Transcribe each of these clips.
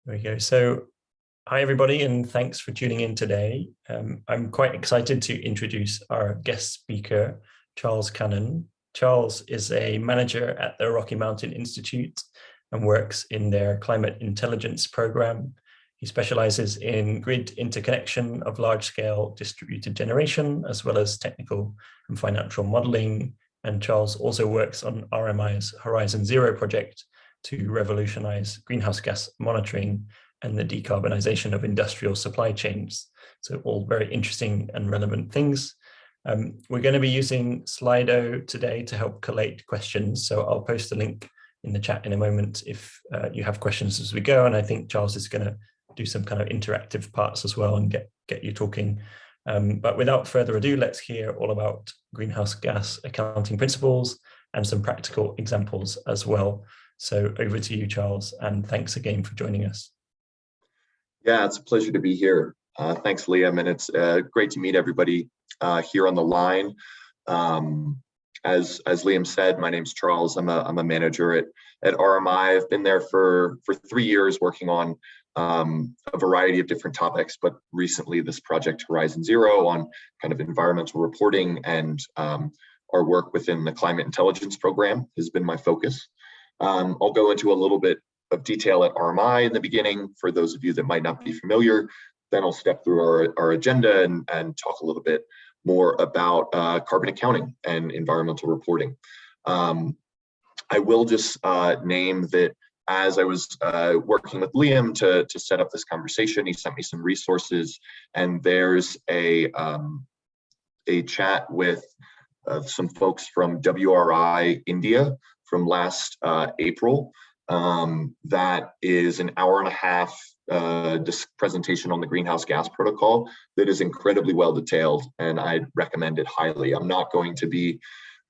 There we go. So, hi everybody, and thanks for tuning in today. I'm quite excited to introduce our guest speaker, Charles Cannon. Charles is a manager at the Rocky Mountain Institute and works in their climate intelligence program. He specializes in grid interconnection of large-scale distributed generation, as well as technical and financial modeling. And Charles also works on RMI's Horizon Zero project to revolutionize greenhouse gas monitoring and the decarbonization of industrial supply chains. So all very interesting and relevant things. We're going to be using Slido today to help collate questions. So I'll post a link in the chat in a moment if you have questions as we go. And I think Charles is going to do some kind of interactive parts as well and get you talking. But without further ado, let's hear all about greenhouse gas accounting principles and some practical examples as well. So over to you, Charles, and thanks again for joining us. Yeah, it's a pleasure to be here. Thanks, Liam, and it's great to meet everybody here on the line. As Liam said, my name's Charles. I'm a manager at RMI. I've been there for 3 years working on a variety of different topics, but recently this project Horizon Zero on kind of environmental reporting and our work within the climate intelligence program has been my focus. I'll go into a little bit of detail at RMI in the beginning for those of you that might not be familiar. Then I'll step through our agenda and talk a little bit more about carbon accounting and environmental reporting. I will just name that as I was working with Liam to set up this conversation, he sent me some resources, and there's a chat with some folks from WRI India from last April. That is an hour-and-a-half presentation on the greenhouse gas protocol that is incredibly well detailed, and I'd recommend it highly. I'm not going to be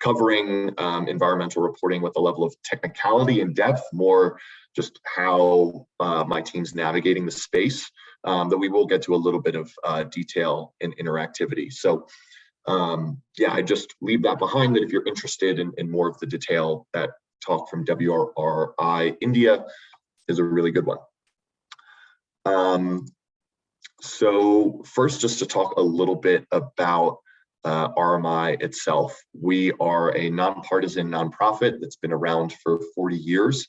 covering environmental reporting with a level of technicality and depth, more just how my team's navigating the space, that we will get to a little bit of detail and interactivity. So yeah, I just leave that behind, that if you're interested in more of the detail, that talk from WRI India is a really good one. So first, just to talk a little bit about RMI itself. We are a nonpartisan nonprofit that's been around for 40 years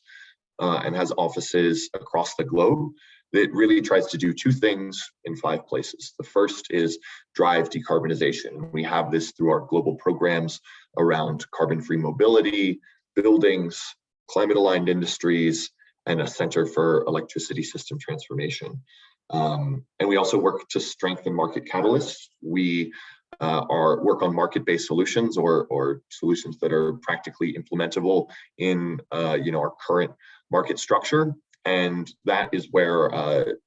and has offices across the globe that really tries to do two things in 5 places. The first is drive decarbonization. We have this through our global programs around carbon-free mobility, buildings, climate-aligned industries, and a Center for Electricity System Transformation. And we also work to strengthen market catalysts. We work on market-based solutions or solutions that are practically implementable in our current market structure. And that is where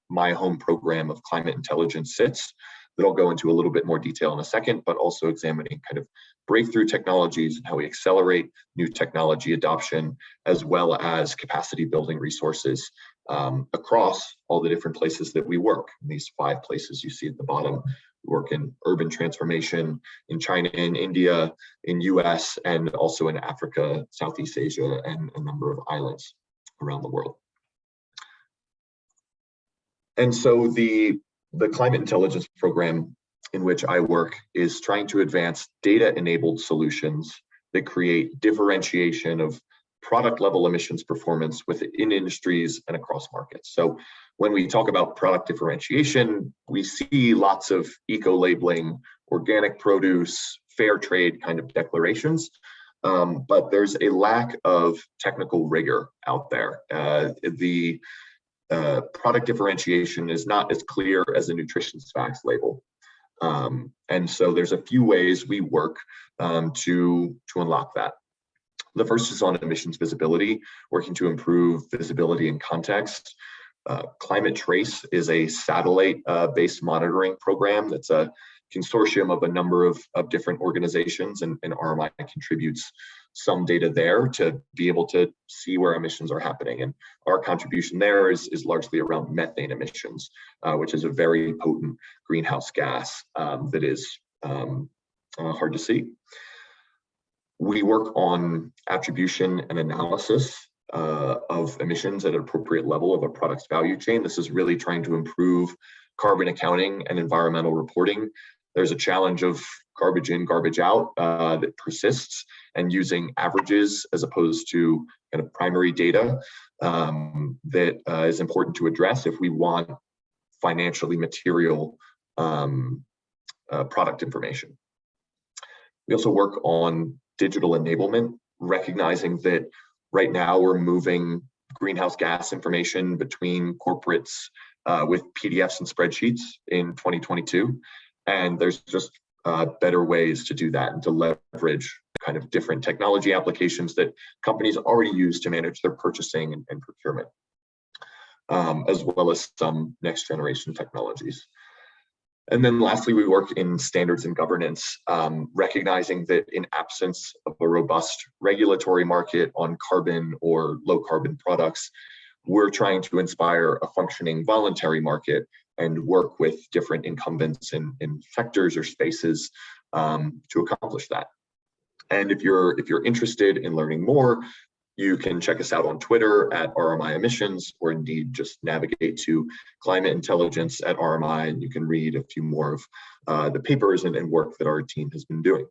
my home program of climate intelligence sits, that I'll go into a little bit more detail in a second, but also examining kind of breakthrough technologies and how we accelerate new technology adoption, as well as capacity building resources across all the different places that we work. In these 5 places you see at the bottom, we work in urban transformation in China, in India, in US, and also in Africa, Southeast Asia, and a number of islands around the world. And so the climate intelligence program in which I work is trying to advance data-enabled solutions that create differentiation of product-level emissions performance within industries and across markets. So when we talk about product differentiation, we see lots of eco-labeling, organic produce, fair trade kind of declarations, but there's a lack of technical rigor out there. The product differentiation is not as clear as a nutrition facts label. And so there's a few ways we work to unlock that. The first is on emissions visibility, working to improve visibility and context. Climate Trace is a satellite-based monitoring program that's a consortium of a number of different organizations, and RMI contributes some data there to be able to see where emissions are happening. And our contribution there is largely around methane emissions, which is a very potent greenhouse gas that is hard to see. We work on attribution and analysis of emissions at an appropriate level of a product's value chain. This is really trying to improve carbon accounting and environmental reporting. There's a challenge of garbage in, garbage out that persists, and using averages as opposed to kind of primary data that is important to address if we want financially material product information. We also work on digital enablement, recognizing that right now we're moving greenhouse gas information between corporates with PDFs and spreadsheets in 2022. And there's just better ways to do that and to leverage kind of different technology applications that companies already use to manage their purchasing and procurement, as well as some next generation technologies. And then lastly, we work in standards and governance, recognizing that in absence of a robust regulatory market on carbon or low carbon products, we're trying to inspire a functioning voluntary market and work with different incumbents in sectors or spaces to accomplish that. And if you're interested in learning more, you can check us out on Twitter at RMI Emissions, or indeed just navigate to Climate Intelligence at RMI, and you can read a few more of the papers and work that our team has been doing.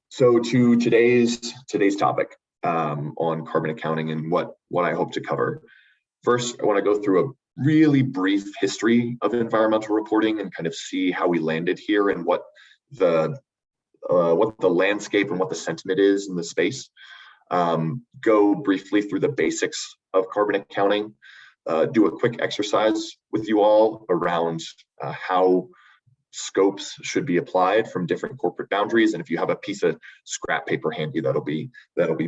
So to today's topic on carbon accounting and what I hope to cover. First, I want to go through a really brief history of environmental reporting and kind of see how we landed here and what the landscape and what the sentiment is in the space. Go briefly through the basics of carbon accounting, do a quick exercise with you all around how scopes should be applied from different corporate boundaries. And if you have a piece of scrap paper handy, that'll be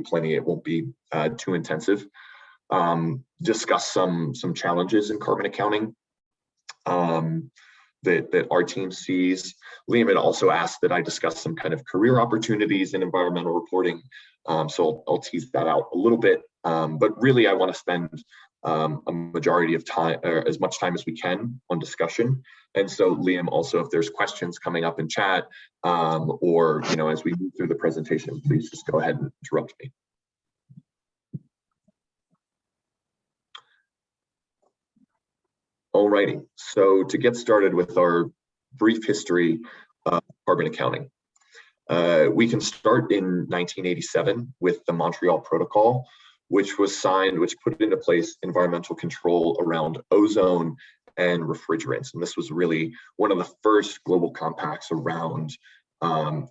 plenty. It won't be too intensive. Discuss some challenges in carbon accounting that our team sees. Liam had also asked that I discuss some kind of career opportunities in environmental reporting. So I'll tease that out a little bit. But really, I want to spend a majority of time, or as much time as we can, on discussion. And so Liam, also, if there's questions coming up in chat, or as we move through the presentation, please just go ahead and interrupt me. Alrighty, so to get started with our brief history of carbon accounting, we can start in 1987 with the Montreal Protocol, which put into place environmental control around ozone and refrigerants. And this was really one of the first global compacts around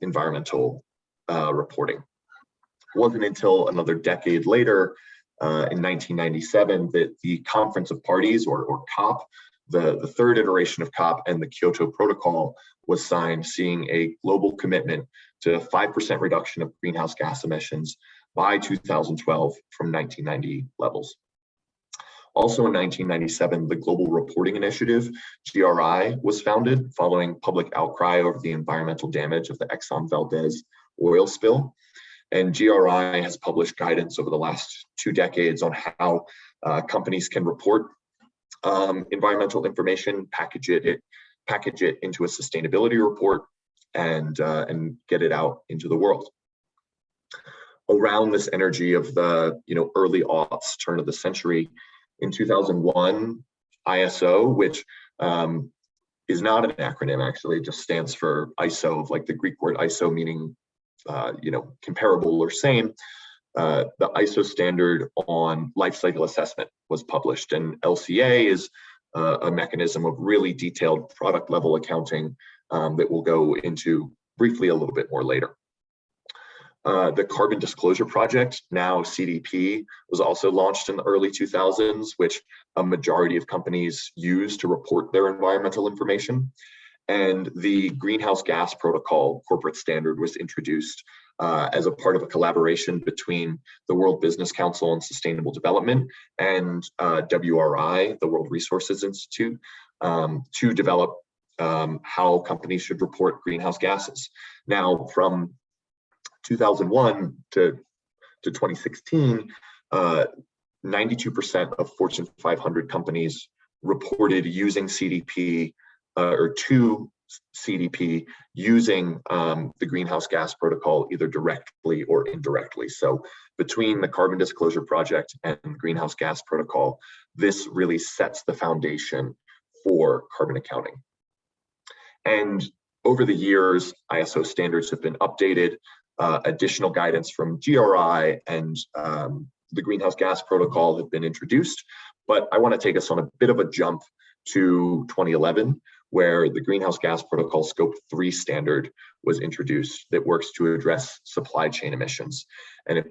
environmental reporting. It wasn't until another decade later, in 1997, that the Conference of Parties, or COP, the third iteration of COP, and the Kyoto Protocol was signed, seeing a global commitment to 5% reduction of greenhouse gas emissions by 2012 from 1990 levels. Also in 1997, the Global Reporting Initiative, GRI, was founded following public outcry over the environmental damage of the Exxon Valdez oil spill. And GRI has published guidance over the last 2 decades on how companies can report environmental information, package it into a sustainability report, and get it out into the world. Around this energy of the early aughts, turn of the century, in 2001, ISO, which is not an acronym, actually, it just stands for ISO, of like the Greek word ISO meaning comparable or same. The ISO standard on life cycle assessment was published, and LCA is a mechanism of really detailed product level accounting that we'll go into briefly a little bit more later. The Carbon Disclosure Project, now CDP, was also launched in the early 2000s, which a majority of companies use to report their environmental information. And the Greenhouse Gas Protocol corporate standard was introduced as a part of a collaboration between the World Business Council on Sustainable Development and WRI, the World Resources Institute, to develop how companies should report greenhouse gases. Now, from 2001 to 2016, 92% of Fortune 500 companies reported using CDP or to CDP using the greenhouse gas protocol either directly or indirectly. So between the Carbon Disclosure Project and greenhouse gas protocol, this really sets the foundation for carbon accounting. And over the years, ISO standards have been updated, additional guidance from GRI and the greenhouse gas protocol have been introduced. But I want to take us on a bit of a jump to 2011, where the greenhouse gas protocol scope 3 standard was introduced that works to address supply chain emissions. And if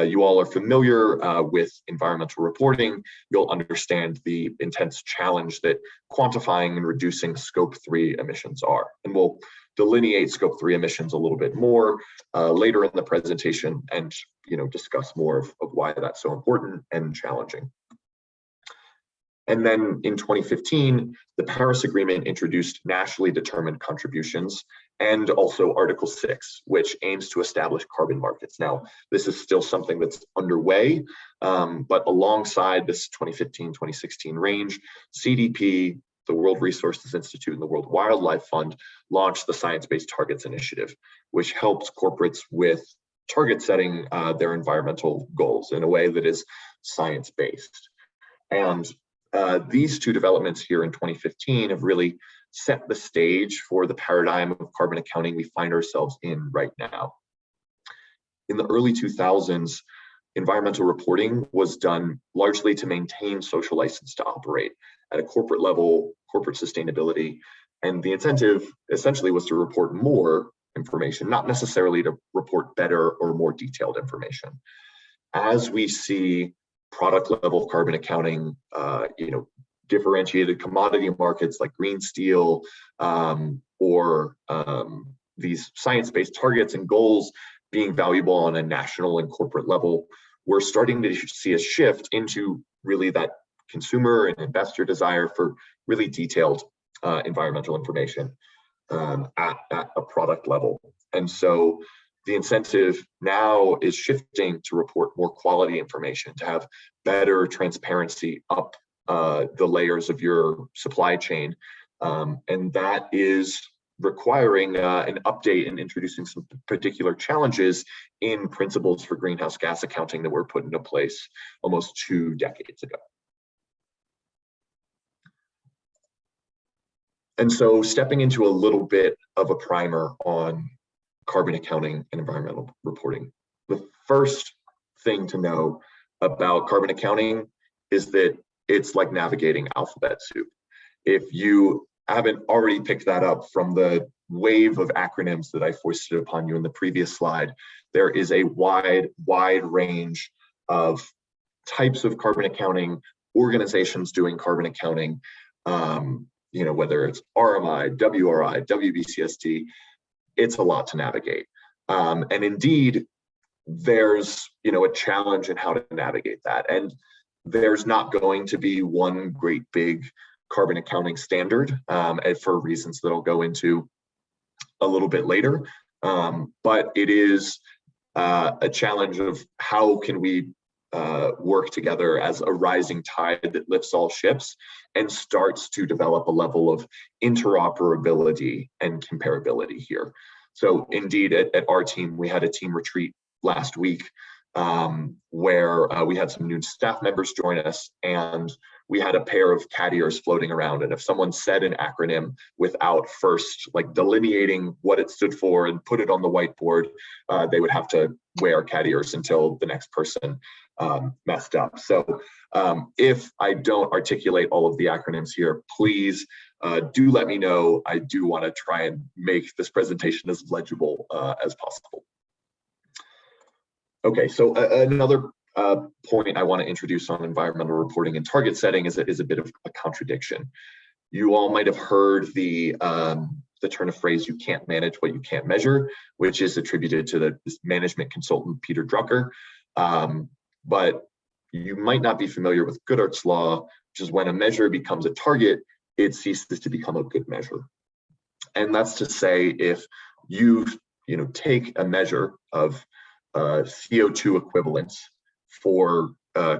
you all are familiar with environmental reporting, you'll understand the intense challenge that quantifying and reducing scope 3 emissions are. And we'll delineate scope 3 emissions a little bit more later in the presentation and discuss more of why that's so important and challenging. And then in 2015, the Paris Agreement introduced nationally determined contributions and also Article 6, which aims to establish carbon markets. Now, this is still something that's underway, but alongside this 2015-2016 range, CDP, the World Resources Institute, and the World Wildlife Fund launched the Science-Based Targets Initiative, which helps corporates with target setting their environmental goals in a way that is science-based. And these two developments here in 2015 have really set the stage for the paradigm of carbon accounting we find ourselves in right now. In the early 2000s, environmental reporting was done largely to maintain social license to operate at a corporate level, corporate sustainability, and the incentive essentially was to report more information, not necessarily to report better or more detailed information. As we see product level carbon accounting, differentiated commodity markets like green steel, or these science-based targets and goals being valuable on a national and corporate level, we're starting to see a shift into really that consumer and investor desire for really detailed environmental information at a product level. And so the incentive now is shifting to report more quality information, to have better transparency up the layers of your supply chain. And that is requiring an update and introducing some particular challenges in principles for greenhouse gas accounting that were put into place almost 2 decades ago. And so stepping into a little bit of a primer on carbon accounting and environmental reporting. The first thing to know about carbon accounting is that it's like navigating alphabet soup. If you haven't already picked that up from the wave of acronyms that I foisted upon you in the previous slide, there is a wide range of types of carbon accounting, organizations doing carbon accounting, whether it's RMI, WRI, WBCSD, it's a lot to navigate. And indeed, there's a challenge in how to navigate that. And there's not going to be one great big carbon accounting standard for reasons that I'll go into a little bit later. But it is a challenge of how can we work together as a rising tide that lifts all ships and starts to develop a level of interoperability and comparability here. So indeed, at our team, we had a team retreat last week where we had some new staff members join us, and we had a pair of cat ears floating around. And if someone said an acronym without first delineating what it stood for and put it on the whiteboard, they would have to wear cat ears until the next person messed up. So if I don't articulate all of the acronyms here, please do let me know. I do want to try and make this presentation as legible as possible. Okay, so another point I want to introduce on environmental reporting and target setting is a bit of a contradiction. You all might have heard the turn of phrase, "you can't manage what you can't measure," which is attributed to this management consultant, Peter Drucker. But you might not be familiar with Goodhart's law, which is when a measure becomes a target, it ceases to become a good measure. And that's to say, if you take a measure of CO2 equivalents for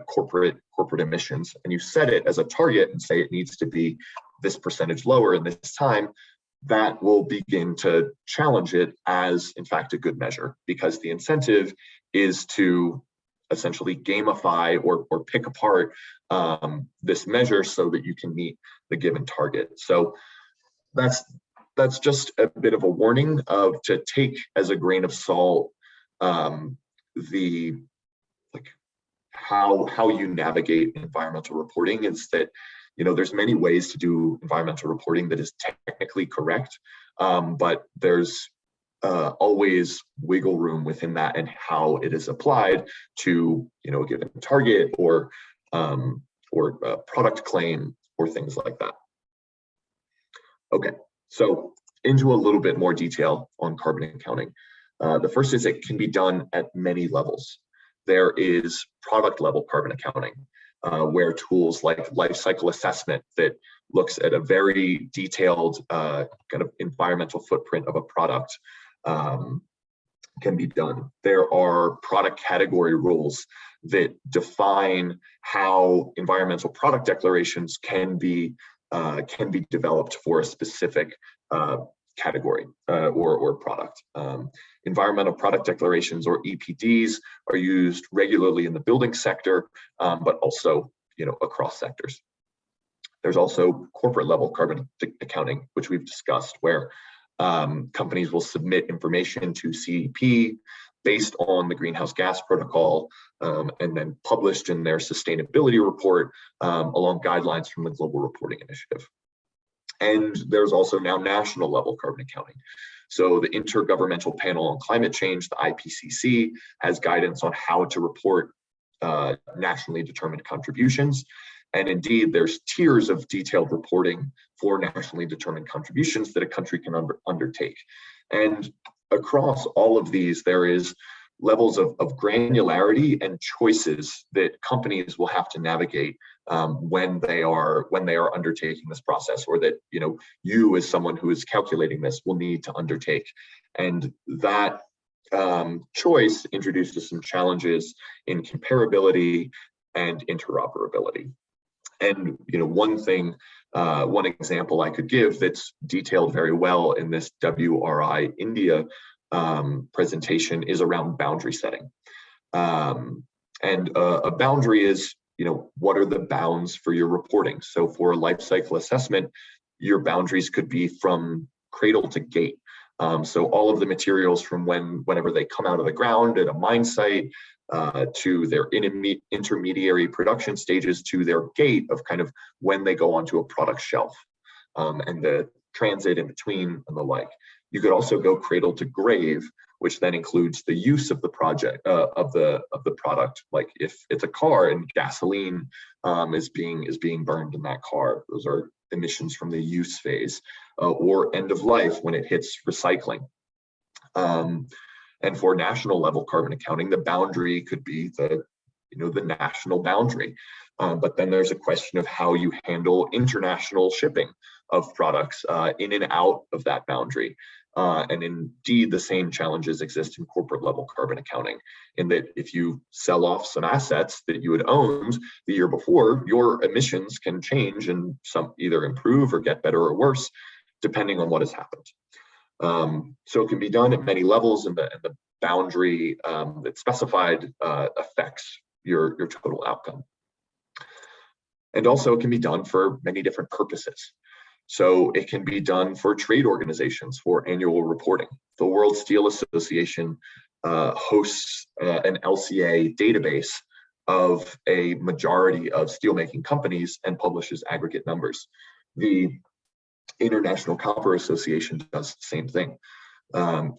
corporate emissions, and you set it as a target and say it needs to be this percentage lower in this time, that will begin to challenge it as, in fact, a good measure, because the incentive is to essentially gamify or pick apart this measure so that you can meet the given target. So that's just a bit of a warning of to take as a grain of salt the how you navigate environmental reporting. Is that, you know, there's many ways to do environmental reporting that is technically correct, but there's always wiggle room within that and how it is applied to, you know, a given target or a product claim or things like that. Okay, so into a little bit more detail on carbon accounting. The first is it can be done at many levels. There is product level carbon accounting, where tools like life cycle assessment that looks at a very detailed kind of environmental footprint of a product can be done. There are product category rules that define how environmental product declarations can be developed for a specific category or product. Environmental product declarations, or EPDs, are used regularly in the building sector, but also, you know, across sectors. There's also corporate level carbon accounting, which we've discussed, where companies will submit information to CEP based on the greenhouse gas protocol, and then published in their sustainability report along guidelines from the Global Reporting Initiative. And there's also now national level carbon accounting. So the Intergovernmental Panel on Climate Change, the IPCC, has guidance on how to report nationally determined contributions. And indeed, there's tiers of detailed reporting for nationally determined contributions that a country can undertake. And across all of these, there is levels of granularity and choices that companies will have to navigate when they are undertaking this process, or that, you know, you as someone who is calculating this will need to undertake. And that choice introduces some challenges in comparability and interoperability. And, you know, one example I could give that's detailed very well in this WRI India presentation is around boundary setting. And a boundary is, you know, what are the bounds for your reporting? So for a life cycle assessment, your boundaries could be from cradle to gate. So all of the materials from whenever they come out of the ground at a mine site, to their intermediary production stages, to their gate of kind of when they go onto a product shelf, and the transit in between and the like. You could also go cradle to grave, which then includes the use of the project of the product. Like if it's a car and gasoline is being burned in that car, those are emissions from the use phase, or end of life when it hits recycling. And for national level carbon accounting, the boundary could be the national boundary. But then there's a question of how you handle international shipping of products in and out of that boundary. And indeed, the same challenges exist in corporate level carbon accounting, in that if you sell off some assets that you had owned the year before, your emissions can change and some either improve or get better or worse, depending on what has happened. So it can be done at many levels, and the boundary that's specified affects your total outcome. And also it can be done for many different purposes. So it can be done for trade organizations for annual reporting. The World Steel Association hosts an LCA database of a majority of steelmaking companies and publishes aggregate numbers. The International Copper Association does the same thing.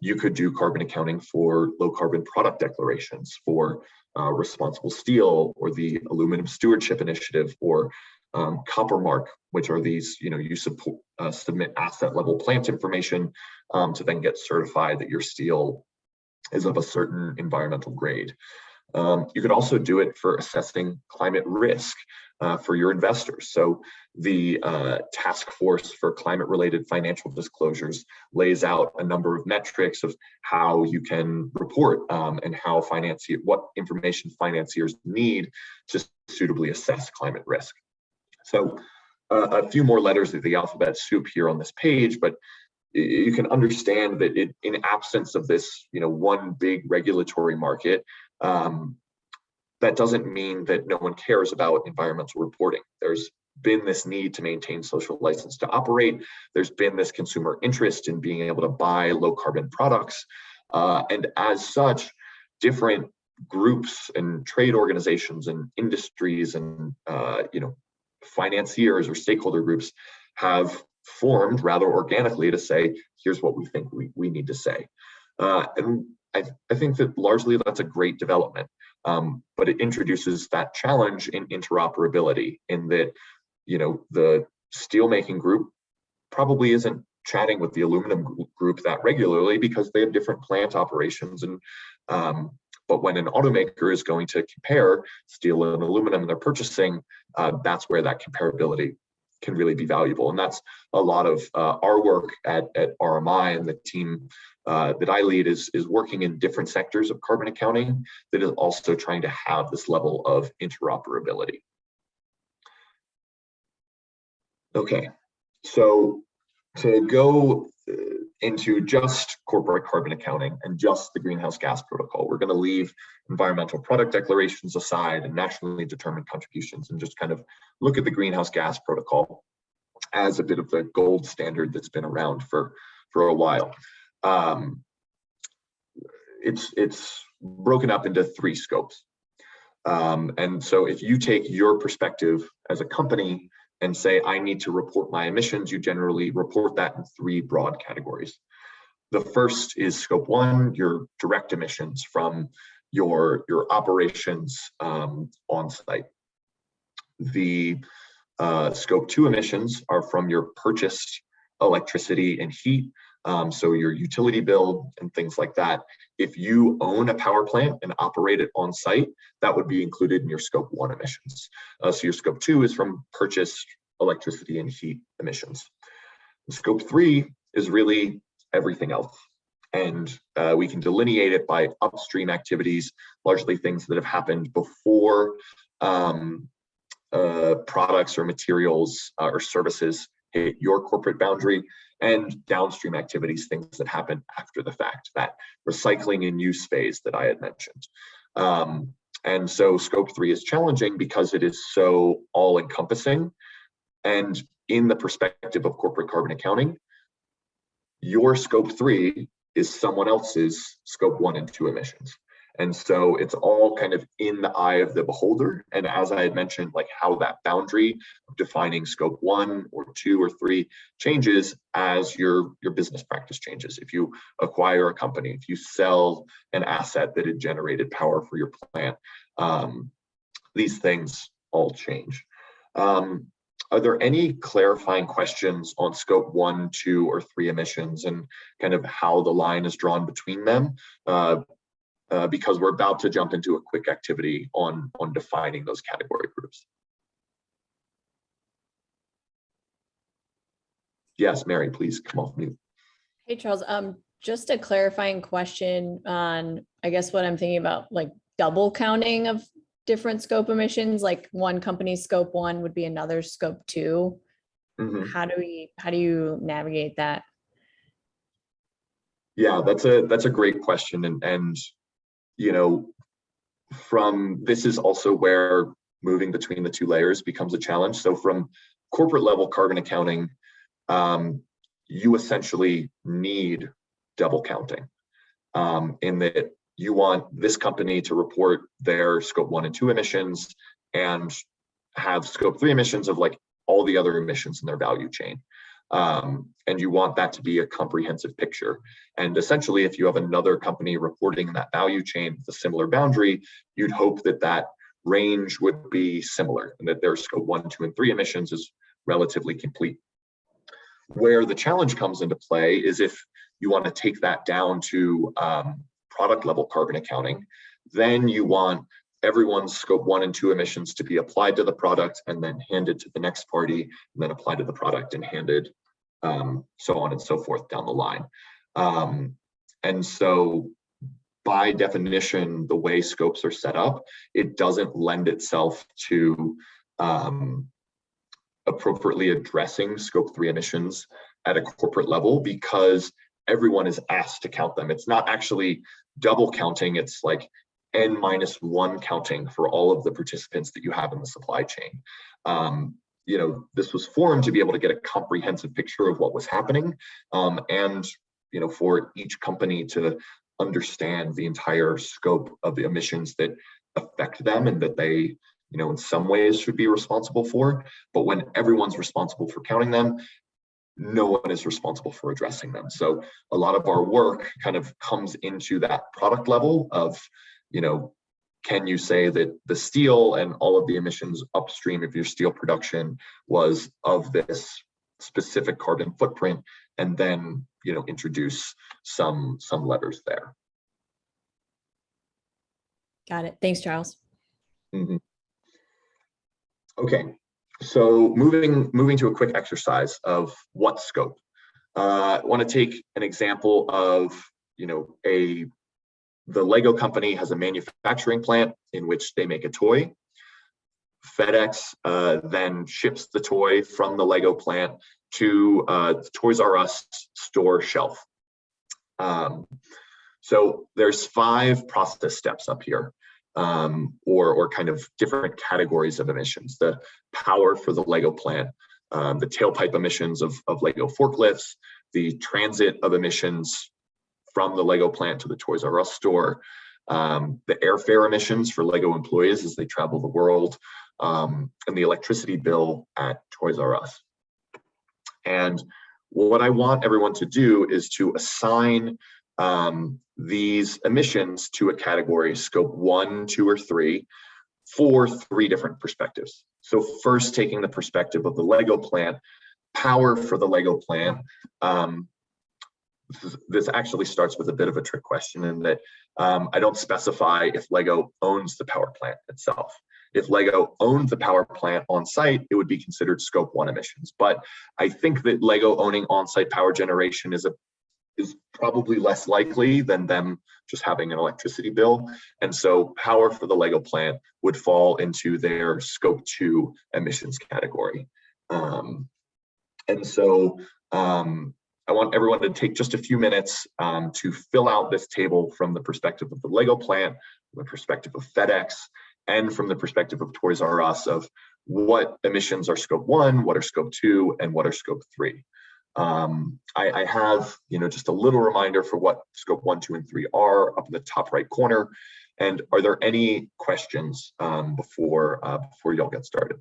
You could do carbon accounting for low carbon product declarations for responsible steel, or the Aluminum Stewardship Initiative, or Copper Mark, which are these, you submit asset level plant information to then get certified that your steel is of a certain environmental grade. You could also do it for assessing climate risk for your investors. So the Task Force for Climate-Related Financial Disclosures lays out a number of metrics of how you can report and how what information financiers need to suitably assess climate risk. So a few more letters of the alphabet soup here on this page, but you can understand that in absence of this, one big regulatory market, that doesn't mean that no one cares about environmental reporting. There's been this need to maintain social license to operate. There's been this consumer interest in being able to buy low carbon products. And as such, different groups and trade organizations and industries and financiers or stakeholder groups have formed rather organically to say, here's what we think we need to say. And I think that largely that's a great development, but it introduces that challenge in interoperability in that, the steelmaking group probably isn't chatting with the aluminum group that regularly because they have different plant operations. And but when an automaker is going to compare steel and aluminum in their purchasing, that's where that comparability can really be valuable. And that's a lot of our work at RMI, and the team that I lead is working in different sectors of carbon accounting that is also trying to have this level of interoperability. Okay, so to go into just corporate carbon accounting and just the greenhouse gas protocol, we're going to leave environmental product declarations aside and nationally determined contributions and just kind of look at the greenhouse gas protocol as a bit of the gold standard that's been around for a while. It's broken up into 3 scopes. And so if you take your perspective as a company and say, I need to report my emissions, you generally report that in 3 broad categories. The first is scope 1, your direct emissions from your operations on site. The scope 2 emissions are from your purchased electricity and heat, so your utility bill and things like that. If you own a power plant and operate it on site, that would be included in your scope 1 emissions. So your scope 2 is from purchased electricity and heat emissions. And scope 3 is really everything else. And we can delineate it by upstream activities, largely things that have happened before products or materials or services hit your corporate boundary, and downstream activities, things that happen after the fact, that recycling and use phase that I had mentioned. And so scope 3 is challenging because it is so all-encompassing. And in the perspective of corporate carbon accounting, your scope 3 is someone else's scope 1 and 2 emissions. And so it's all kind of in the eye of the beholder. And as I had mentioned, like how that boundary of defining scope 1 or 2 or 3 changes as your business practice changes. If you acquire a company, if you sell an asset that had generated power for your plant, these things all change. Are there any clarifying questions on scope 1, 2, or 3 emissions and kind of how the line is drawn between them? Because we're about to jump into a quick activity on defining those category groups. Yes, Mary, please come off mute. Hey, Charles, just a clarifying question on, I guess what I'm thinking about, like double counting of different scope emissions, like one company's scope 1 would be another scope 2. Mm-hmm. How do you navigate that? Yeah, that's a great question. And you know, from this is also where moving between the 2 layers becomes a challenge. So from corporate level carbon accounting, you essentially need double counting in that you want this company to report their scope 1 and 2 emissions and have scope 3 emissions of like all the other emissions in their value chain. And you want that to be a comprehensive picture. And essentially, if you have another company reporting in that value chain with a similar boundary, you'd hope that that range would be similar and that their scope 1, 2, and 3 emissions is relatively complete. Where the challenge comes into play is if you want to take that down to product level carbon accounting, then you want everyone's scope 1 and 2 emissions to be applied to the product and then handed to the next party, and then applied to the product and handed so on and so forth down the line. And so by definition, the way scopes are set up, it doesn't lend itself to appropriately addressing scope 3 emissions at a corporate level because everyone is asked to count them. It's not actually double counting, it's like n-1 counting for all of the participants that you have in the supply chain. This was formed to be able to get a comprehensive picture of what was happening, and for each company to understand the entire scope of the emissions that affect them and that they, in some ways should be responsible for. But when everyone's responsible for counting them, no one is responsible for addressing them. So a lot of our work kind of comes into that product level of, can you say that the steel and all of the emissions upstream of your steel production was of this specific carbon footprint, and then introduce some levers there. Got it. Thanks, Charles. Mm-hmm. Okay, so moving to a quick exercise of what scope. I want to take an example of the Lego company has a manufacturing plant in which they make a toy. FedEx then ships the toy from the Lego plant to the Toys R Us store shelf. So there's 5 process steps up here, or kind of different categories of emissions. The power for the Lego plant, the tailpipe emissions of Lego forklifts, the transit of emissions from the Lego plant to the Toys R Us store, the airfare emissions for Lego employees as they travel the world, and the electricity bill at Toys R Us. And what I want everyone to do is to assign these emissions to a category, scope 1, 2, or 3, for 3 different perspectives. So first, taking the perspective of the Lego plant, power for the Lego plant. This actually starts with a bit of a trick question in that I don't specify if Lego owns the power plant itself. If Lego owned the power plant on site, it would be considered scope 1 emissions. But I think that Lego owning on-site power generation is probably less likely than them just having an electricity bill. And so power for the Lego plant would fall into their scope 2 emissions category. And so I want everyone to take just a few minutes to fill out this table from the perspective of the Lego plant, from the perspective of FedEx, and from the perspective of Toys R Us of what emissions are scope 1, what are scope 2, and what are scope 3. I have just a little reminder for what scope 1, 2, and 3 are up in the top right corner. And are there any questions before y'all get started?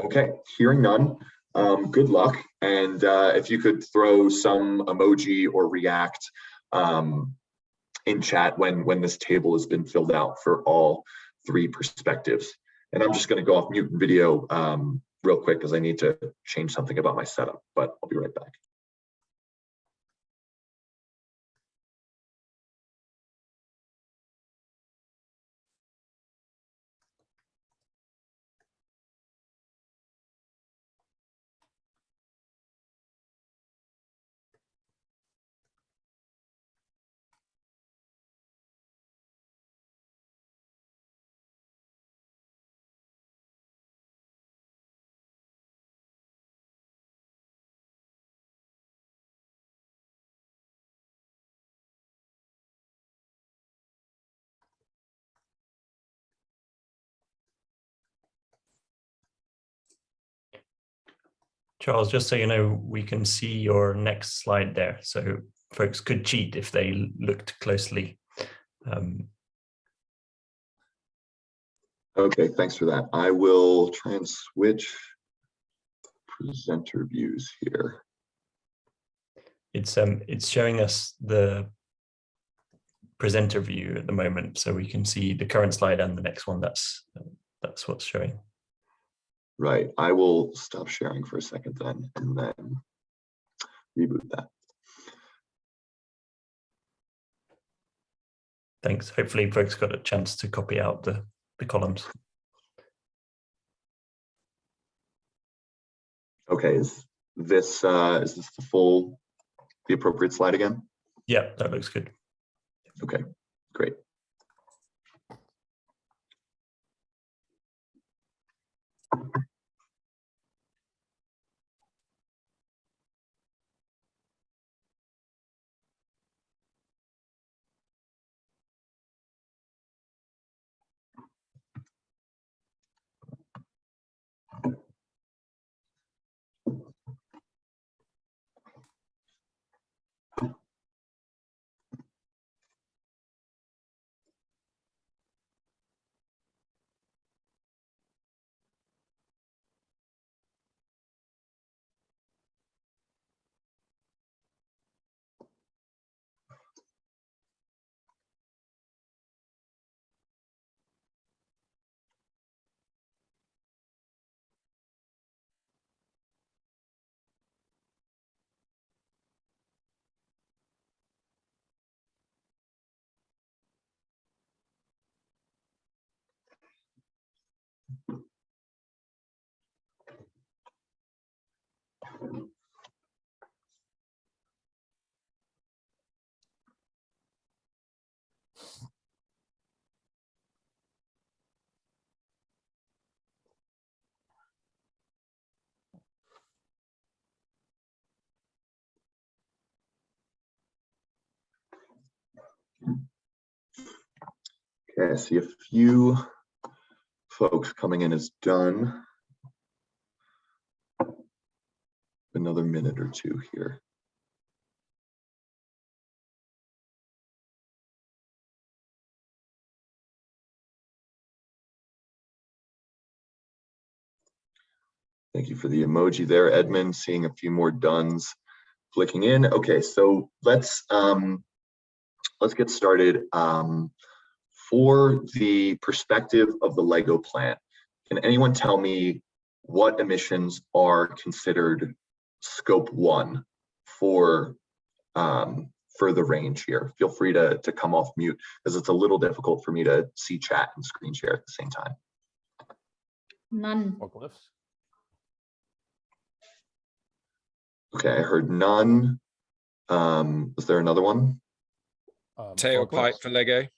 Okay, hearing none, good luck. And if you could throw some emoji or react in chat when this table has been filled out for all 3 perspectives. And I'm just going to go off mute video real quick because I need to change something about my setup, but I'll be right back. Charles, just so you know, we can see your next slide there. So folks could cheat if they looked closely. Okay, thanks for that. I will try and switch presenter views here. It's showing us the presenter view at the moment, so we can see the current slide and the next one. That's what's showing. Right, I will stop sharing for a second then, and then reboot that. Thanks. Hopefully folks got a chance to copy out the columns. Okay, is this the appropriate slide again? Yeah, that looks good. Okay, great. Okay, I see a few folks coming in as done. Another minute or two here. Thank you for the emoji there, Edmund. Seeing a few more dones clicking in. Okay, so let's get started. For the perspective of the LEGO plant, can anyone tell me what emissions are considered scope 1 for the range here? Feel free to come off mute, because it's a little difficult for me to see chat and screen share at the same time. None. Forklifts. Okay, I heard none. Was there another one? Tailpipe Forklifts. for Lego.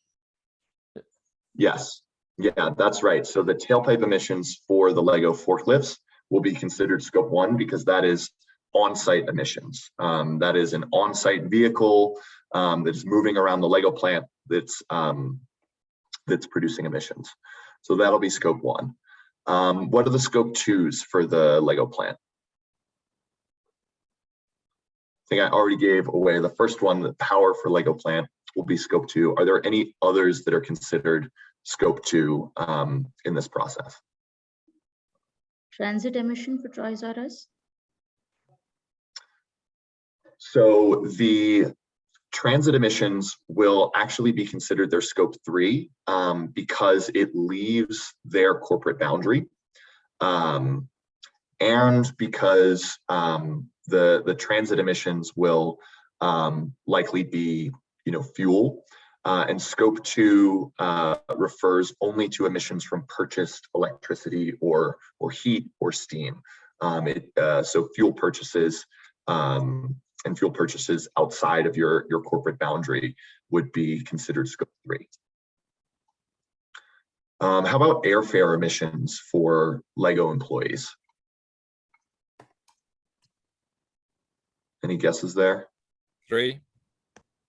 Yes, yeah, that's right. So the tailpipe emissions for the LEGO forklifts will be considered scope 1, because that is on-site emissions. That is an on-site vehicle that is moving around the LEGO plant that's producing emissions. So that'll be scope 1. What are the scope 2s for the LEGO plant? I think I already gave away the first one. The power for LEGO plant will be scope 2. Are there any others that are considered scope 2 in this process? Transit emission for Toys R Us. So the transit emissions will actually be considered their scope 3 because it leaves their corporate boundary, and because the transit emissions will likely be, fuel. And scope 2 refers only to emissions from purchased electricity or heat or steam. So fuel purchases and fuel purchases outside of your corporate boundary would be considered scope 3. How about airfare emissions for LEGO employees? Any guesses there? 3.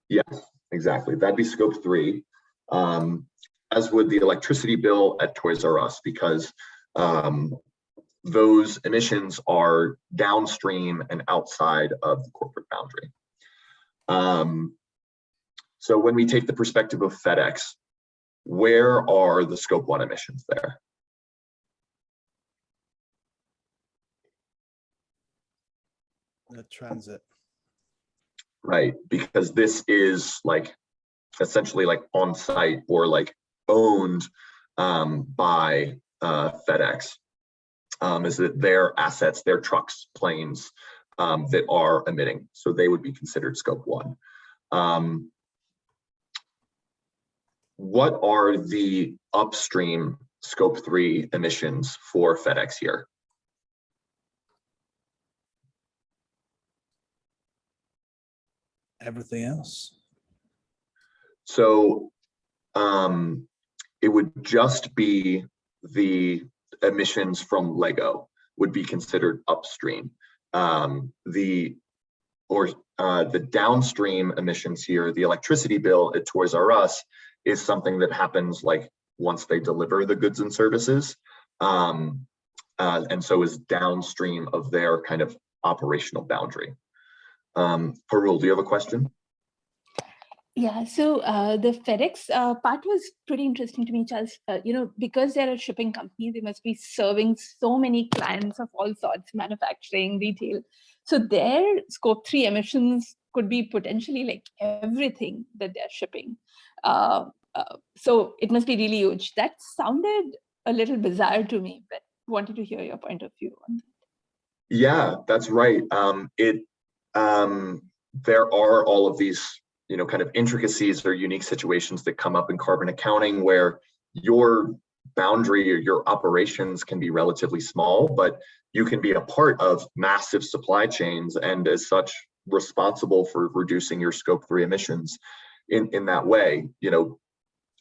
Yes, exactly. That'd be scope 3, as would the electricity bill at Toys R Us, because those emissions are downstream and outside of the corporate boundary. So when we take the perspective of FedEx, where are the scope 1 emissions there? The transit. Right, because this is essentially on site or owned by FedEx. Is that their assets, their trucks, planes that are emitting? So they would be considered scope 1. What are the upstream scope 3 emissions for FedEx here? Everything else. So it would just be the emissions from LEGO would be considered upstream. The downstream emissions here, the electricity bill at Toys R Us, is something that happens once they deliver the goods and services, and so is downstream of their kind of operational boundary. Parul, do you have a question? Yeah, so the FedEx part was pretty interesting to me, Charles. Because they're a shipping company, they must be serving so many clients of all sorts, manufacturing, retail. So their scope 3 emissions could be potentially everything that they're shipping. So it must be really huge. That sounded a little bizarre to me, but wanted to hear your point of view on that. Yeah, that's right. There are all of these kind of intricacies or unique situations that come up in carbon accounting where your boundary or your operations can be relatively small, but you can be a part of massive supply chains and as such responsible for reducing your scope 3 emissions in that way. You know,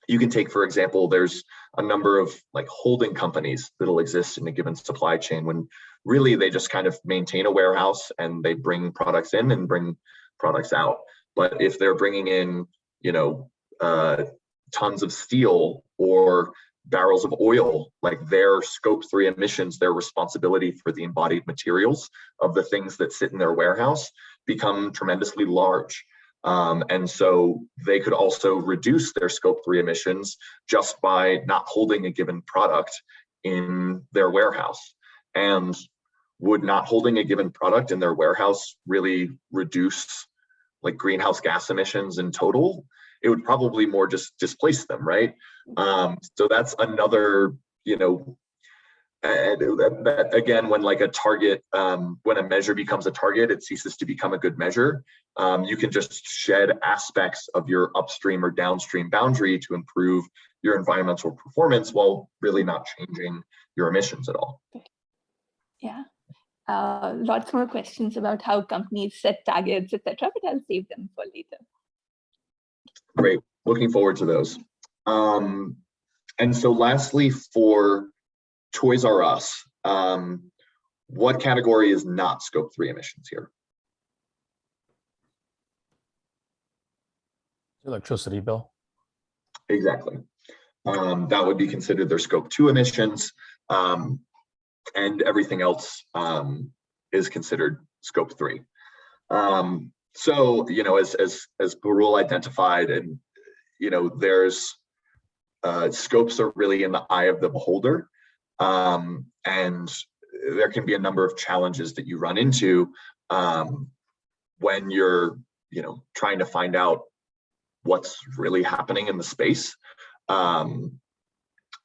you can take, for example, there's a number of like holding companies that'll exist in a given supply chain when really they just kind of maintain a warehouse and they bring products in and bring products out. But if they're bringing in, you know, tons of steel or barrels of oil, like their scope 3 emissions, their responsibility for the embodied materials of the things that sit in their warehouse become tremendously large. And so they could also reduce their scope 3 emissions just by not holding a given product in their warehouse. And would not holding a given product in their warehouse really reduce like greenhouse gas emissions in total? It would probably more just displace them, right? So that's another, you know, that again, when like a target, when a measure becomes a target, it ceases to become a good measure. You can just shed aspects of your upstream or downstream boundary to improve your environmental performance while really not changing your emissions at all. Yeah. Lots more questions about how companies set targets, etc., but I'll save them for later. Great, looking forward to those. And so lastly, for Toys R Us, what category is not scope 3 emissions here? Electricity bill. Exactly. That would be considered their scope 2 emissions, and everything else is considered scope 3. So, you know, as Parul identified, and, you know, there's scopes are really in the eye of the beholder. And there can be a number of challenges that you run into when you're, you know, trying to find out what's really happening in the space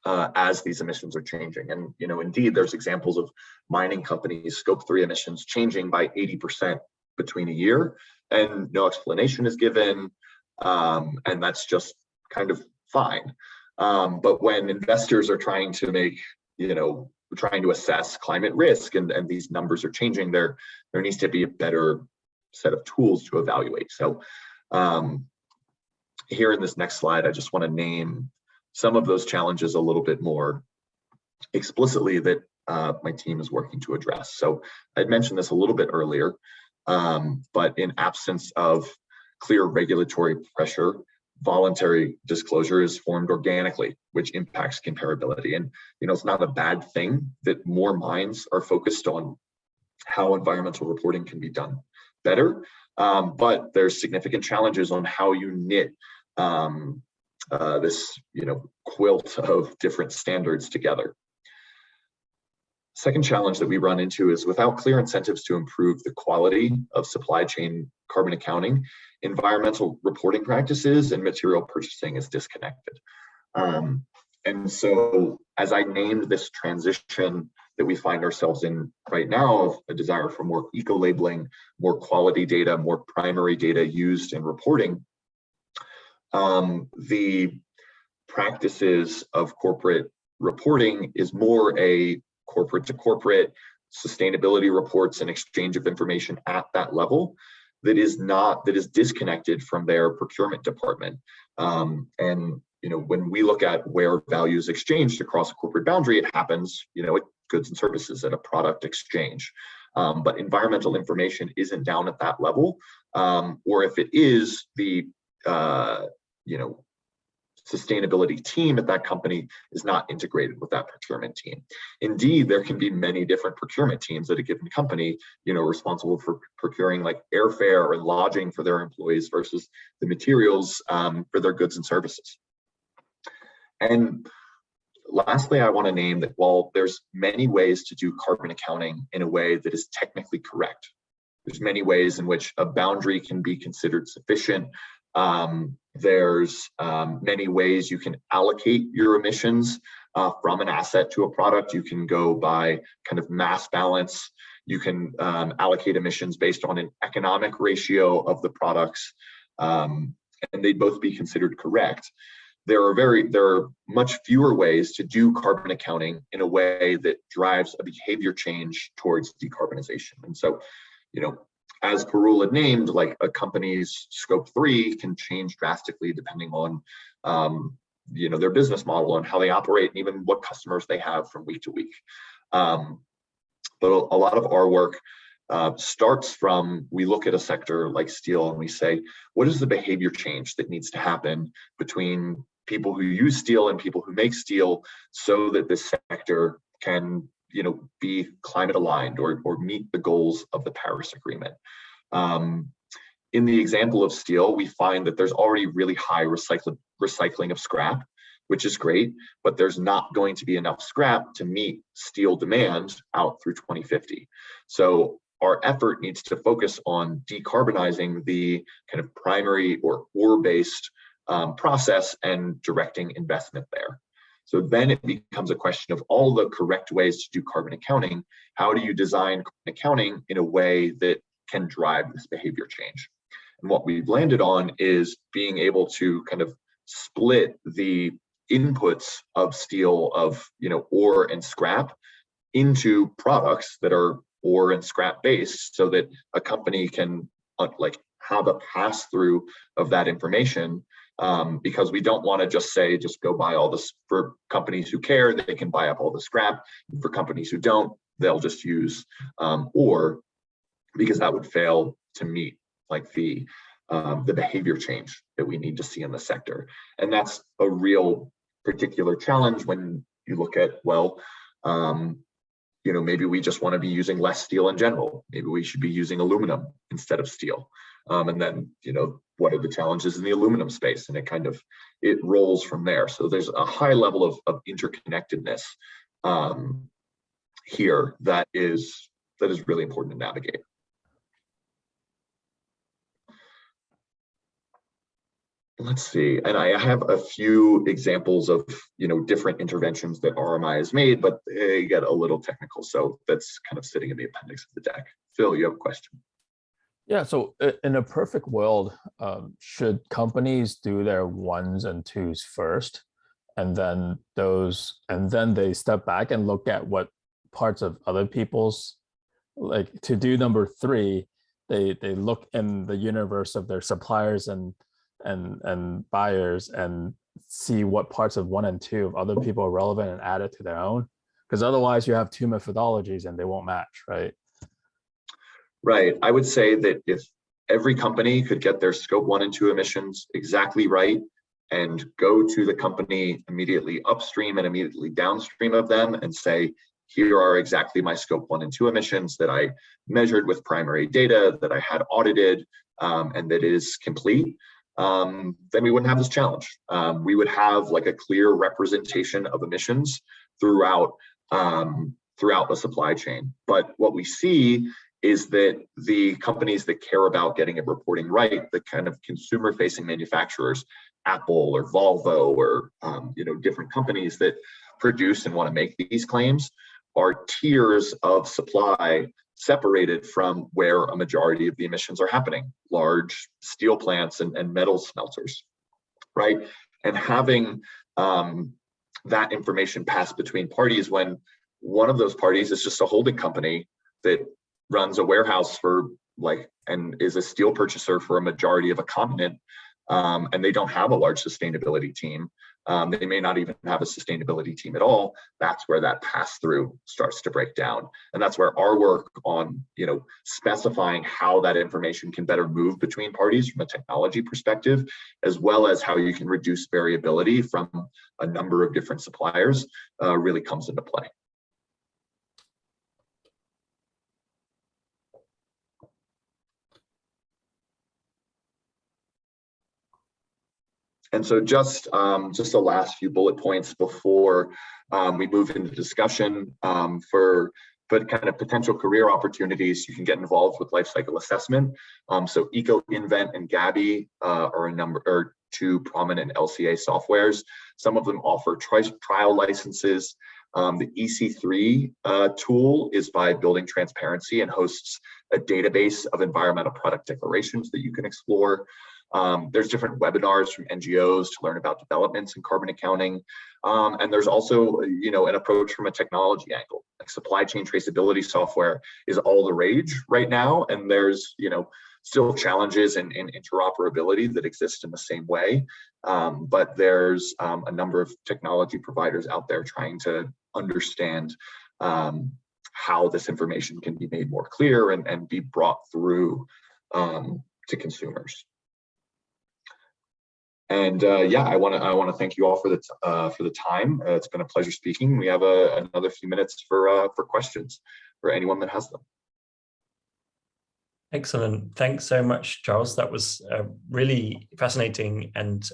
as these emissions are changing. And, you know, indeed, there's examples of mining companies' scope 3 emissions changing by 80% between a year, and no explanation is given, and that's just kind of fine. But when investors are trying to make, you know, trying to assess climate risk, and these numbers are changing, there needs to be a better set of tools to evaluate. So here in this next slide, I just want to name some of those challenges a little bit more explicitly that my team is working to address. So I'd mentioned this a little bit earlier, but in absence of clear regulatory pressure, voluntary disclosure is formed organically, which impacts comparability. And, you know, it's not a bad thing that more minds are focused on how environmental reporting can be done better, but there's significant challenges on how you knit this, you know, quilt of different standards together. Second challenge that we run into is without clear incentives to improve the quality of supply chain carbon accounting, environmental reporting practices and material purchasing is disconnected. And so as I named this transition that we find ourselves in right now of a desire for more eco-labeling, more quality data, more primary data used in reporting, the practices of corporate reporting is more a corporate to corporate sustainability reports and exchange of information at that level that is disconnected from their procurement department. And, you know, when we look at where value is exchanged across a corporate boundary, it happens, you know, at goods and services, at a product exchange. But environmental information isn't down at that level, or if it is, the you know, sustainability team at that company is not integrated with that procurement team. Indeed, there can be many different procurement teams at a given company, you know, responsible for procuring like airfare and lodging for their employees versus the materials for their goods and services. And lastly, I want to name that while there's many ways to do carbon accounting in a way that is technically correct, there's many ways in which a boundary can be considered sufficient. There's many ways you can allocate your emissions from an asset to a product. You can go by kind of mass balance. You can allocate emissions based on an economic ratio of the products, and they'd both be considered correct. there are much fewer ways to do carbon accounting in a way that drives a behavior change towards decarbonization. And so, as Parul had named, like a company's scope 3 can change drastically depending on their business model and how they operate and even what customers they have from week to week. But a lot of our work starts from, we look at a sector like steel and we say, what is the behavior change that needs to happen between people who use steel and people who make steel so that this sector can be climate aligned or meet the goals of the Paris Agreement. In the example of steel, we find that there's already really high recycling of scrap, which is great, but there's not going to be enough scrap to meet steel demand out through 2050. So our effort needs to focus on decarbonizing the kind of primary or ore-based process and directing investment there. So then it becomes a question of all the correct ways to do carbon accounting. How do you design carbon accounting in a way that can drive this behavior change? And what we've landed on is being able to kind of split the inputs of steel, of ore and scrap, into products that are ore and scrap based, so that a company can have a pass through of that information. Because we don't want to just say, just go buy all this. For companies who care, they can buy up all the scrap. For companies who don't, they'll just use ore, because that would fail to meet the behavior change that we need to see in the sector. And that's a real particular challenge when you look at, maybe we just want to be using less steel in general. Maybe we should be using aluminum instead of steel. And then, what are the challenges in the aluminum space? And it rolls from there. So there's a high level of interconnectedness here that is really important to navigate. Let's see, and I have a few examples of different interventions that RMI has made, but they get a little technical, so that's kind of sitting in the appendix of the deck. Phil, you have a question? Yeah, so in a perfect world, should companies do their 1s and 2s first, and then they step back and look at what parts of other people's, to do number 3, they look in the universe of their suppliers and buyers and see what parts of 1 and 2 of other people are relevant and add it to their own? Because otherwise you have 2 methodologies and they won't match, right? Right. I would say that if every company could get their scope 1 and 2 emissions exactly right and go to the company immediately upstream and immediately downstream of them and say, here are exactly my scope 1 and 2 emissions that I measured with primary data, that I had audited, and that is complete, then we wouldn't have this challenge. We would have a clear representation of emissions throughout the supply chain. But what we see is that the companies that care about getting it reporting right, the kind of consumer-facing manufacturers, Apple or Volvo or different companies that produce and want to make these claims, are tiers of supply separated from where a majority of the emissions are happening, large steel plants and metal smelters, right? And having that information pass between parties when one of those parties is just a holding company that runs a warehouse for and is a steel purchaser for a majority of a continent, and they don't have a large sustainability team. They may not even have a sustainability team at all. That's where that pass through starts to break down. And that's where our work on, specifying how that information can better move between parties from a technology perspective, as well as how you can reduce variability from a number of different suppliers, really comes into play. And so just the last few bullet points before we move into discussion for kind of potential career opportunities. You can get involved with life cycle assessment. So EcoInvent and Gabby are 2 prominent LCA softwares. Some of them offer trial licenses. The EC3 tool is by Building Transparency and hosts a database of environmental product declarations that you can explore. There's different webinars from NGOs to learn about developments in carbon accounting. And there's also, an approach from a technology angle. Like supply chain traceability software is all the rage right now. And there's, still challenges in interoperability that exist in the same way. But there's a number of technology providers out there trying to understand how this information can be made more clear and be brought through to consumers. And I want to thank you all for the time. It's been a pleasure speaking. We have another few minutes for questions for anyone that has them. Excellent. Thanks so much, Charles. That was really fascinating and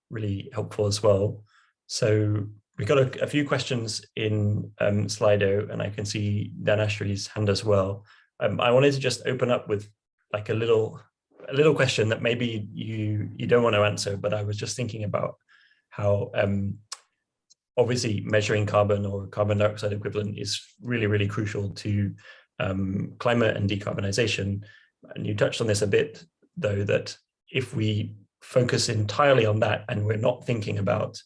really helpful as well. So we got a few questions in Slido, and I can see Danashri's hand as well. I wanted to just open up with like a little question that maybe you don't want to answer, but I was just thinking about how obviously measuring carbon or carbon dioxide equivalent is really, really crucial to climate and decarbonization. And you touched on this a bit, though, that if we focus entirely on that and we're not thinking about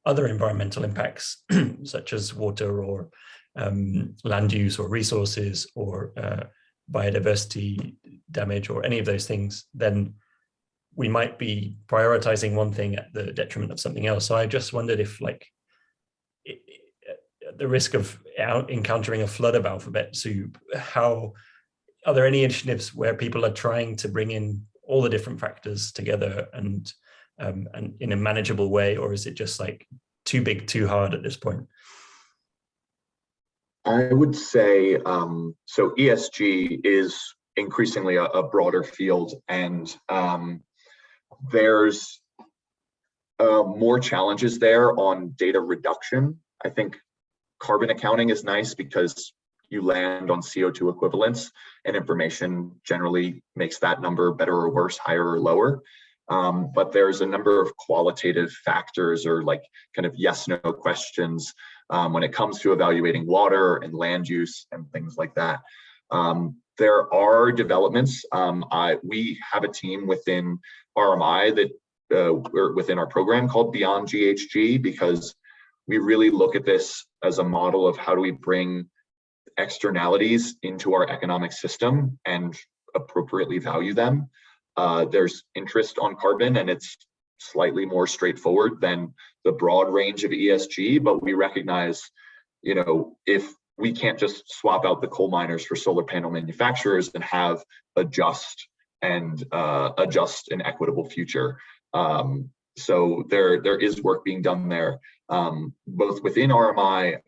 other environmental impacts, such as water or land use or resources or biodiversity damage or any of those things, then we might be prioritizing one thing at the detriment of something else. So I just wondered if, like, the risk of encountering a flood of alphabet soup, are there any initiatives where people are trying to bring in all the different factors together and in a manageable way, or is it just like too big, too hard at this point? I would say, so ESG is increasingly a broader field, and there's more challenges there on data reduction. I think carbon accounting is nice because you land on CO2 equivalents, and information generally makes that number better or worse, higher or lower. But there's a number of qualitative factors or like kind of yes/no questions when it comes to evaluating water and land use and things like that. There are developments. We have a team within RMI that we're within our program called Beyond GHG, because we really look at this as a model of how do we bring externalities into our economic system and appropriately value them. There's interest on carbon, and it's slightly more straightforward than the broad range of ESG, but we recognize, if we can't just swap out the coal miners for solar panel manufacturers and have a just and an equitable future. So there is work being done there, both within RMI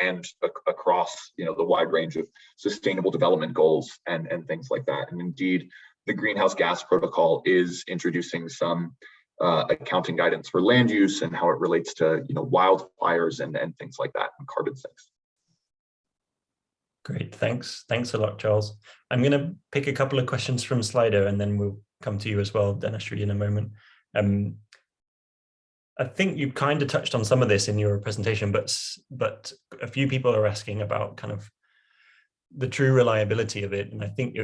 and across the wide range of sustainable development goals and things like that. And indeed, the Greenhouse Gas Protocol is introducing some accounting guidance for land use and how it relates to wildfires and things like that, and carbon sinks. Great, thanks a lot, Charles. I'm going to pick a couple of questions from Slido, and then we'll come to you as well, Danashri, in a moment. I think you kind of touched on some of this in your presentation, but a few people are asking about kind of the true reliability of it. And I think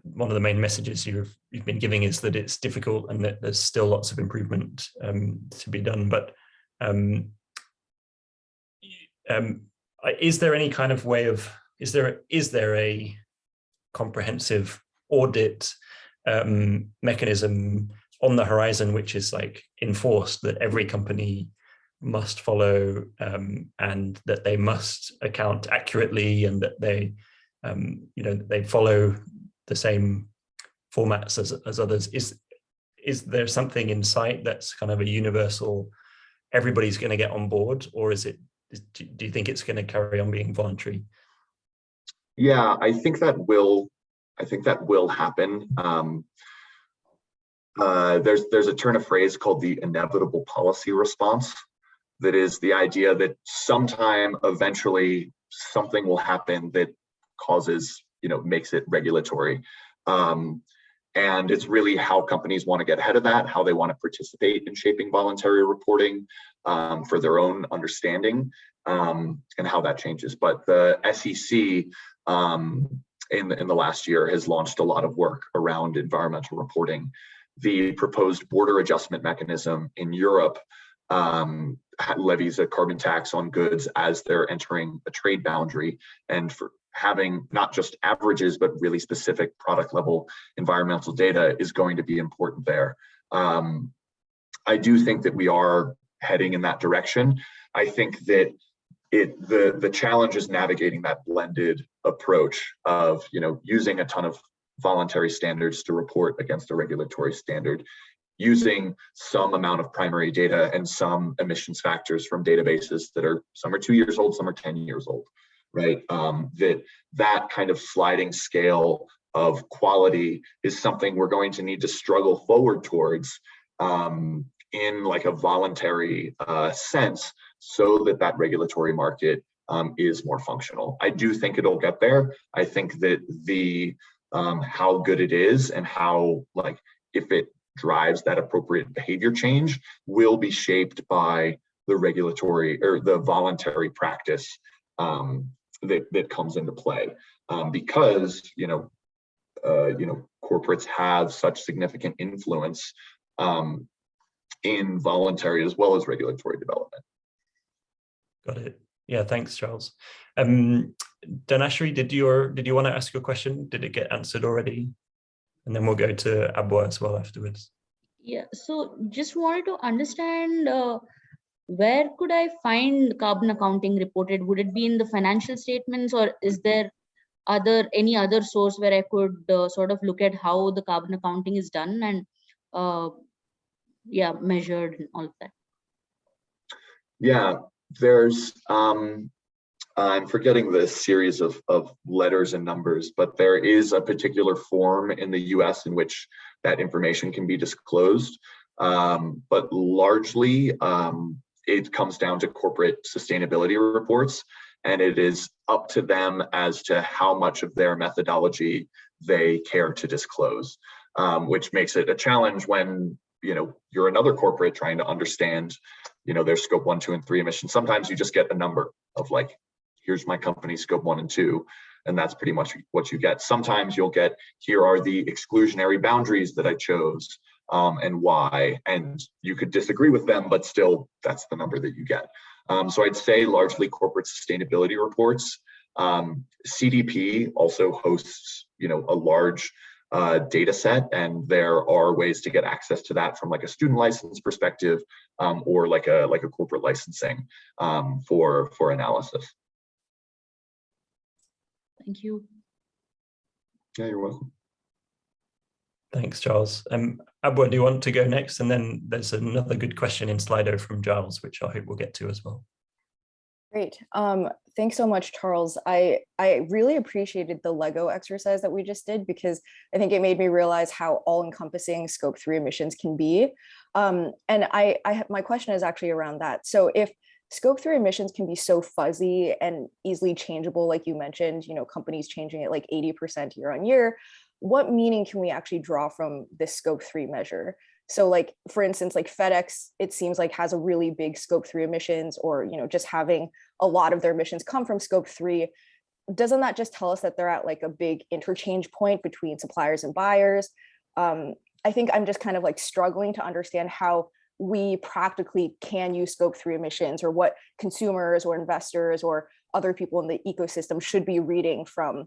one of the main messages you've been giving is that it's difficult and that there's still lots of improvement to be done. But is there any kind of way of, is there a comprehensive audit mechanism on the horizon which is like enforced, that every company must follow and that they must account accurately, and that they they follow the same formats as others? Is there something in sight that's kind of a universal, everybody's going to get on board, or do you think it's going to carry on being voluntary? Yeah, I think that will happen. There's a turn of phrase called the inevitable policy response. That is the idea that sometime eventually something will happen that causes, makes it regulatory. And it's really how companies want to get ahead of that, how they want to participate in shaping voluntary reporting for their own understanding, and how that changes. But the SEC in the last year has launched a lot of work around environmental reporting the proposed border adjustment mechanism in Europe levies a carbon tax on goods as they're entering a trade boundary, and for having not just averages but really specific product level environmental data is going to be important there. I do think that we are heading in that direction. I think that the challenge is navigating that blended approach of using a ton of voluntary standards to report against a regulatory standard, using some amount of primary data and some emissions factors from databases that are, some are 2 years old, some are 10 years old, right? That kind of sliding scale of quality is something we're going to need to struggle forward towards in like a voluntary sense, so that regulatory market is more functional. I do think it'll get there. I think that the how good it is and how, like, if it drives that appropriate behavior change will be shaped by the regulatory or the voluntary practice that comes into play, because corporates have such significant influence in voluntary as well as regulatory development. Got it. Yeah, thanks, Charles. Dhanashri, did you want to ask your question? Did it get answered already? And then we'll go to Abwa as well afterwards. Yeah, so just wanted to understand where could I find carbon accounting reported? Would it be in the financial statements, or is there any other source where I could sort of look at how the carbon accounting is done and measured and all of that? Yeah, there's I'm forgetting the series of letters and numbers, but there is a particular form in the US in which that information can be disclosed. But largely, it comes down to corporate sustainability reports, and it is up to them as to how much of their methodology they care to disclose, which makes it a challenge when you're another corporate trying to understand their scope 1, 2, and 3 emissions. Sometimes you just get a number of like, here's my company's scope 1 and 2, and that's pretty much what you get. Sometimes you'll get, here are the exclusionary boundaries that I chose and why, and you could disagree with them, but still that's the number that you get. So I'd say largely corporate sustainability reports. CDP also hosts a large data set, and there are ways to get access to that from like a student license perspective, or like a corporate licensing for analysis. Thank you. Yeah, you're welcome. Thanks, Charles. Abwa, do you want to go next? And then there's another good question in Slido from Giles, which I hope we'll get to as well. Great. Thanks so much, Charles. I really appreciated the Lego exercise that we just did, because I think it made me realize how all-encompassing scope 3 emissions can be. And my question is actually around that. So if scope 3 emissions can be so fuzzy and easily changeable, like you mentioned, companies changing it like 80% year on year, what meaning can we actually draw from this scope 3 measure? So like, for instance, like FedEx, it seems like has a really big scope 3 emissions, or, just having a lot of their emissions come from scope 3. Doesn't that just tell us that they're at like a big interchange point between suppliers and buyers? I think I'm just kind of like struggling to understand how we practically can use scope 3 emissions, or what consumers or investors or other people in the ecosystem should be reading from,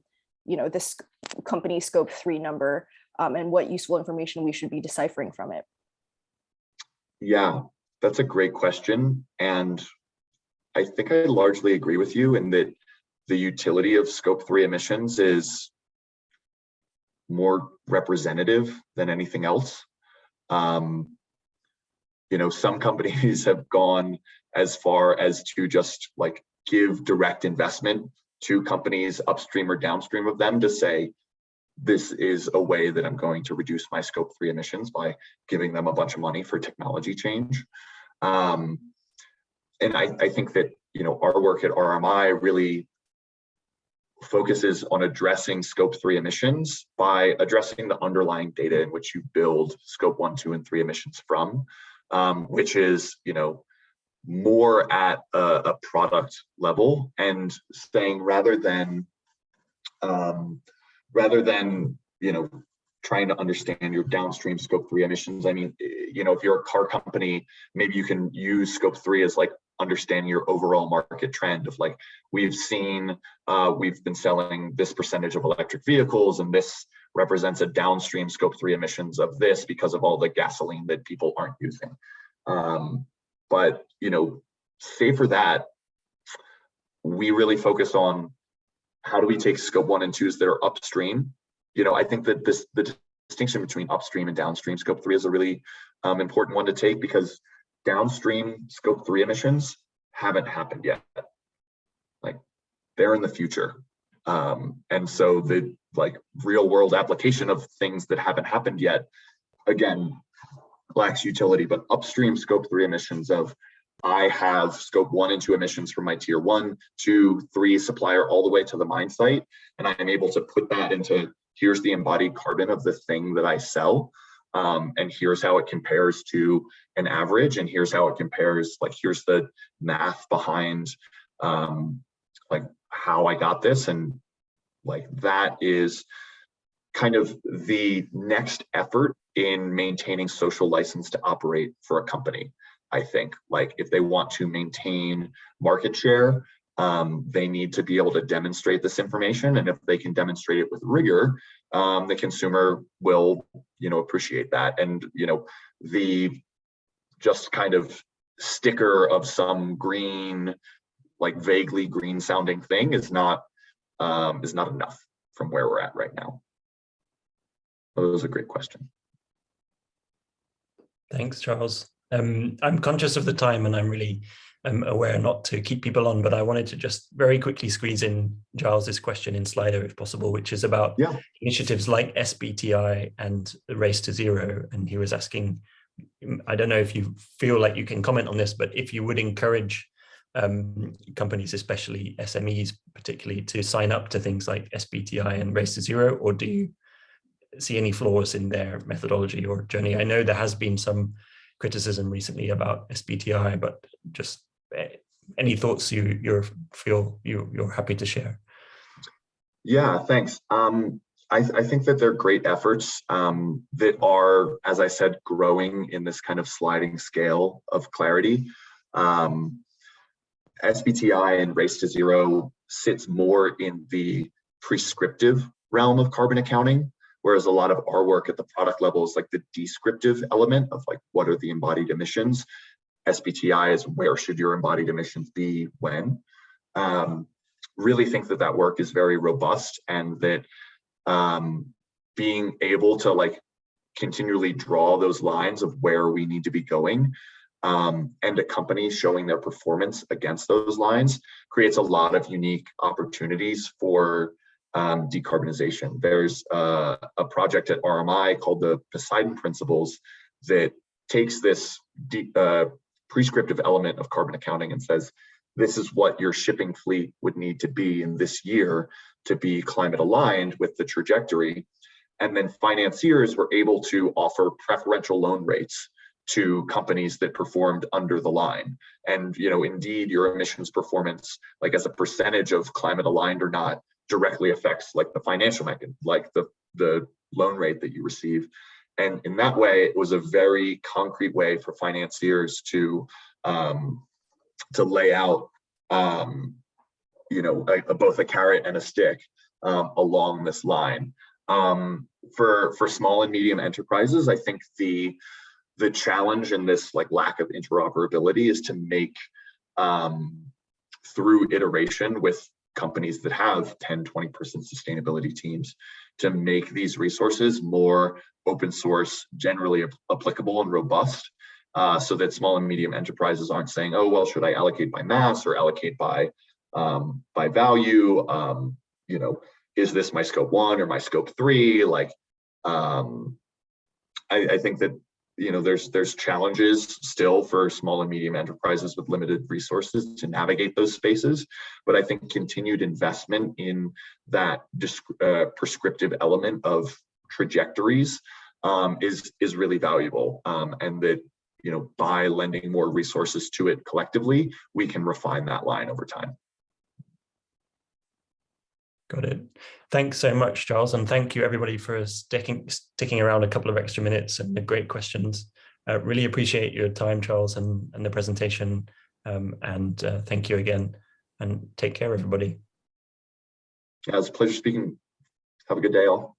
this company scope 3 number, and what useful information we should be deciphering from it. Yeah, that's a great question. And I think I largely agree with you in that the utility of scope 3 emissions is more representative than anything else. Some companies have gone as far as to just like give direct investment to companies upstream or downstream of them to say, this is a way that I'm going to reduce my scope 3 emissions by giving them a bunch of money for technology change. And I think that, our work at RMI really focuses on addressing scope 3 emissions by addressing the underlying data in which you build scope 1, 2, and 3 emissions from, which is, more at a product level, and saying rather than trying to understand your downstream scope 3 emissions. I mean, you know, if you're a car company, maybe you can use scope 3 as like understanding your overall market trend of like, we've been selling this percentage of electric vehicles, and this represents a downstream scope 3 emissions of this because of all the gasoline that people aren't using. But, you know, save for that, we really focus on how do we take scope 1 and 2s that are upstream. You know, I think that the distinction between upstream and downstream scope 3 is a really important one to take, because downstream scope 3 emissions haven't happened yet. Like, they're in the future. And so the like real world application of things that haven't happened yet, again, lacks utility. But upstream scope 3 emissions of, I have scope 1 and 2 emissions from my tier 1, 2, 3 supplier all the way to the mine site, and I'm able to put that into, here's the embodied carbon of the thing that I sell, and here's how it compares to an average, and here's how it compares, like, here's the math behind like how I got this. And like, that is kind of the next effort in maintaining social license to operate for a company. I think, like, if they want to maintain market share, they need to be able to demonstrate this information. And if they can demonstrate it with rigor, the consumer will, you know, appreciate that. And, you know, the just kind of sticker of some green, like vaguely green sounding thing is not enough from where we're at right now. That was a great question. Thanks, Charles. I'm conscious of the time, and I'm really aware not to keep people on, but I wanted to just very quickly squeeze in Giles's question in Slido, if possible, which is about initiatives like SBTI and the Race to Zero. And he was asking, I don't know if you feel like you can comment on this, but if you would encourage companies, especially SMEs particularly, to sign up to things like SBTI and Race to Zero, or do you see any flaws in their methodology or journey? I know there has been some criticism recently about SBTI, but just any thoughts you're happy to share? Yeah, thanks. I think that they're great efforts that are, as I said, growing in this kind of sliding scale of clarity. SBTI and Race to Zero sits more in the prescriptive realm of carbon accounting, whereas a lot of our work at the product level is like the descriptive element of like, what are the embodied emissions? SBTI is, where should your embodied emissions be when? Really think that that work is very robust, and that being able to like continually draw those lines of where we need to be going, and a company showing their performance against those lines creates a lot of unique opportunities for decarbonization. There's a project at RMI called the Poseidon Principles that takes this prescriptive element of carbon accounting and says, this is what your shipping fleet would need to be in this year to be climate aligned with the trajectory. And then financiers were able to offer preferential loan rates to companies that performed under the line. And, you know, indeed, your emissions performance, like as a percentage of climate aligned or not, directly affects like the financial mechanism, like the loan rate that you receive. And in that way, it was a very concrete way for financiers to lay out, you know, both a carrot and a stick along this line. For small and medium enterprises, I think the challenge in this like lack of interoperability is to make through iteration with companies that have 10-20% sustainability teams, to make these resources more open source, generally applicable and robust, so that small and medium enterprises aren't saying, oh, well, should I allocate by mass or allocate by value? You know, is this my scope 1 or my scope 3? Like, I think that, you know, there's challenges still for small and medium enterprises with limited resources to navigate those spaces. But I think continued investment in that prescriptive element of trajectories is really valuable, and that, you know, by lending more resources to it collectively, we can refine that line over time. Got it. Thanks so much, Charles. And thank you everybody for sticking around a couple of extra minutes and the great questions. Really appreciate your time, Charles, and the presentation. Thank you again, and take care, everybody. Yeah, it's a pleasure speaking. Have a good day, all.